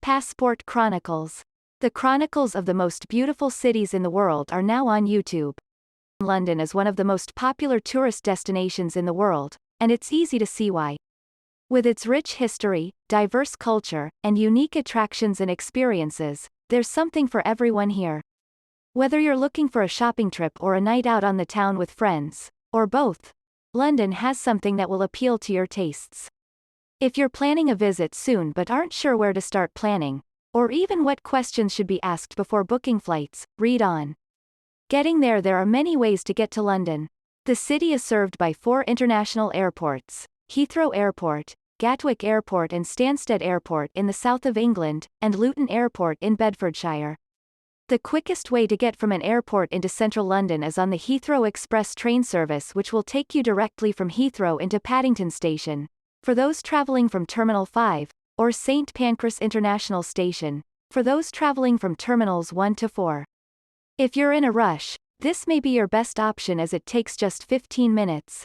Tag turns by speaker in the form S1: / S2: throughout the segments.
S1: Passport Chronicles. The chronicles of the most beautiful cities in the world are now on YouTube. London is one of the most popular tourist destinations in the world, and it's easy to see why. With its rich history, diverse culture, and unique attractions and experiences, there's something for everyone here. Whether you're looking for a shopping trip or a night out on the town with friends, or both, London has something that will appeal to your tastes. If you're planning a visit soon but aren't sure where to start planning, or even what questions should be asked before booking flights, read on. Getting there are many ways to get to London. The city is served by 4 international airports: Heathrow Airport, Gatwick Airport and Stansted Airport in the south of England, and Luton Airport in Bedfordshire. The quickest way to get from an airport into central London is on the Heathrow Express train service, which will take you directly from Heathrow into Paddington Station, for those travelling from Terminal 5, or St Pancras International Station, for those travelling from Terminals 1 to 4. If you're in a rush, this may be your best option as it takes just 15 minutes.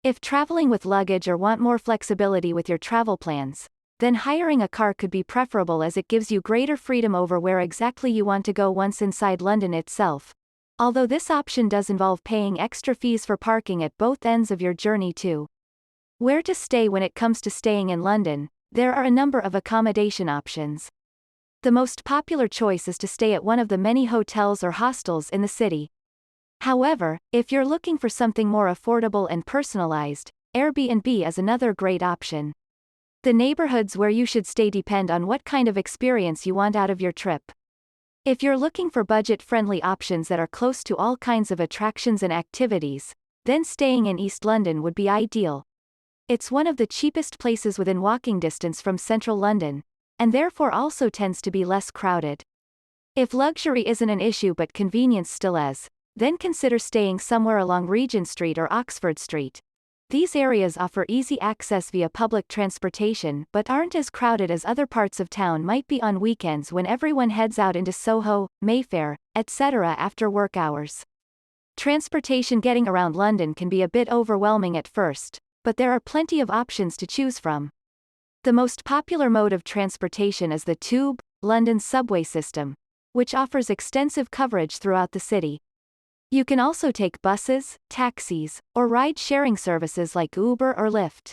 S1: If traveling with luggage or want more flexibility with your travel plans, then hiring a car could be preferable as it gives you greater freedom over where exactly you want to go once inside London itself. Although this option does involve paying extra fees for parking at both ends of your journey too. Where to stay? When it comes to staying in London, there are a number of accommodation options. The most popular choice is to stay at one of the many hotels or hostels in the city. However, if you're looking for something more affordable and personalized, Airbnb is another great option. The neighborhoods where you should stay depend on what kind of experience you want out of your trip. If you're looking for budget-friendly options that are close to all kinds of attractions and activities, then staying in East London would be ideal. It's one of the cheapest places within walking distance from central London, and therefore also tends to be less crowded. If luxury isn't an issue but convenience still is, then consider staying somewhere along Regent Street or Oxford Street. These areas offer easy access via public transportation but aren't as crowded as other parts of town might be on weekends when everyone heads out into Soho, Mayfair, etc. after work hours. Transportation getting around London can be a bit overwhelming at first, but there are plenty of options to choose from. The most popular mode of transportation is the Tube, London's subway system, which offers extensive coverage throughout the city. You can also take buses, taxis, or ride-sharing services like Uber or Lyft.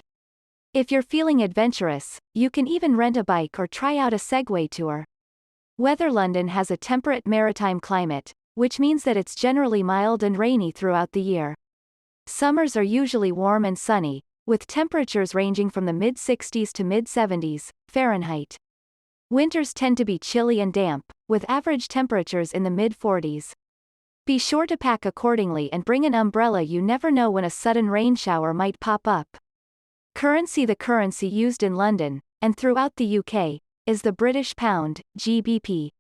S1: If you're feeling adventurous, you can even rent a bike or try out a Segway tour. Weather: London has a temperate maritime climate, which means that it's generally mild and rainy throughout the year. Summers are usually warm and sunny, with temperatures ranging from the mid-60s to mid-70s Fahrenheit. Winters tend to be chilly and damp, with average temperatures in the mid-40s. Be sure to pack accordingly and bring an umbrella. You never know when a sudden rain shower might pop up. Currency: the currency used in London, and throughout the UK, is the British pound, GBP.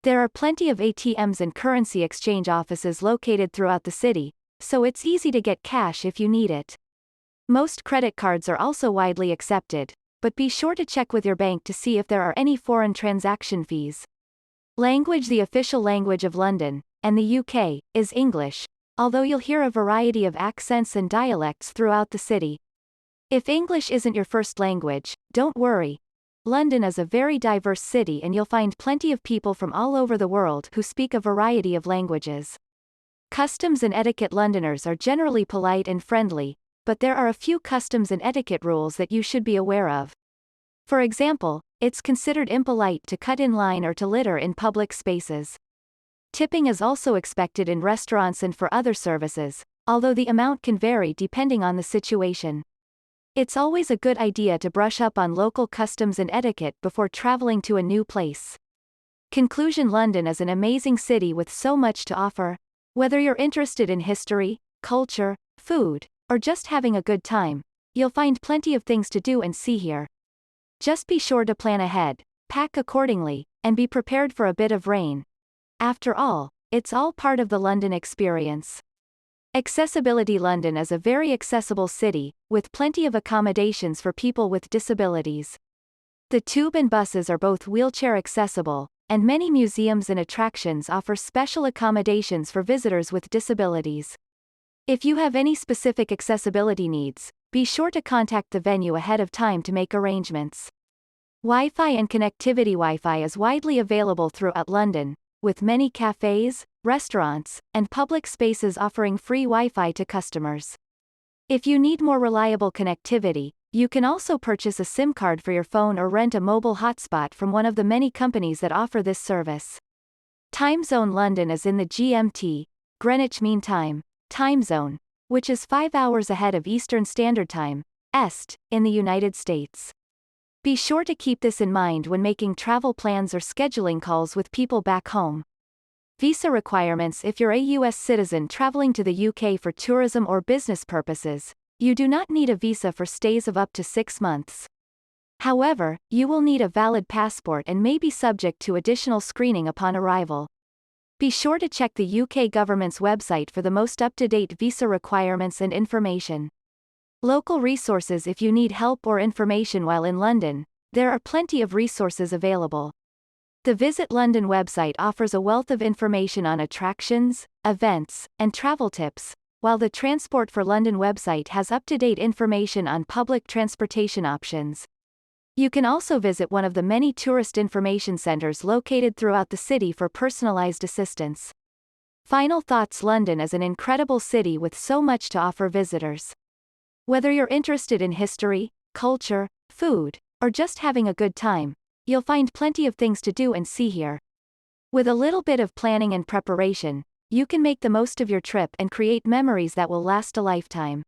S1: There are plenty of ATMs and currency exchange offices located throughout the city, so it's easy to get cash if you need it. Most credit cards are also widely accepted, but be sure to check with your bank to see if there are any foreign transaction fees. Language: the official language of London, and the UK, is English, although you'll hear a variety of accents and dialects throughout the city. If English isn't your first language, don't worry. London is a very diverse city and you'll find plenty of people from all over the world who speak a variety of languages. Customs and etiquette: Londoners are generally polite and friendly, but there are a few customs and etiquette rules that you should be aware of. For example, it's considered impolite to cut in line or to litter in public spaces. Tipping is also expected in restaurants and for other services, although the amount can vary depending on the situation. It's always a good idea to brush up on local customs and etiquette before traveling to a new place. Conclusion: London is an amazing city with so much to offer. Whether you're interested in history, culture, food, or just having a good time, you'll find plenty of things to do and see here. Just be sure to plan ahead, pack accordingly, and be prepared for a bit of rain. After all, it's all part of the London experience. Accessibility: London is a very accessible city, with plenty of accommodations for people with disabilities. The tube and buses are both wheelchair accessible, and many museums and attractions offer special accommodations for visitors with disabilities. If you have any specific accessibility needs, be sure to contact the venue ahead of time to make arrangements. Wi-Fi and connectivity. Wi-Fi is widely available throughout London, with many cafes, restaurants, and public spaces offering free Wi-Fi to customers. If you need more reliable connectivity, you can also purchase a SIM card for your phone or rent a mobile hotspot from one of the many companies that offer this service. Time zone. London is in the GMT, Greenwich Mean Time, time zone, which is 5 hours ahead of Eastern Standard Time, EST, in the United States. Be sure to keep this in mind when making travel plans or scheduling calls with people back home. Visa requirements. If you're a U.S. citizen traveling to the UK for tourism or business purposes, you do not need a visa for stays of up to 6 months. However, you will need a valid passport and may be subject to additional screening upon arrival. Be sure to check the UK government's website for the most up-to-date visa requirements and information. Local resources. If you need help or information while in London, there are plenty of resources available. The Visit London website offers a wealth of information on attractions, events, and travel tips, while the Transport for London website has up-to-date information on public transportation options. You can also visit one of the many tourist information centers located throughout the city for personalized assistance. Final thoughts. London is an incredible city with so much to offer visitors. Whether you're interested in history, culture, food, or just having a good time, you'll find plenty of things to do and see here. With a little bit of planning and preparation, you can make the most of your trip and create memories that will last a lifetime.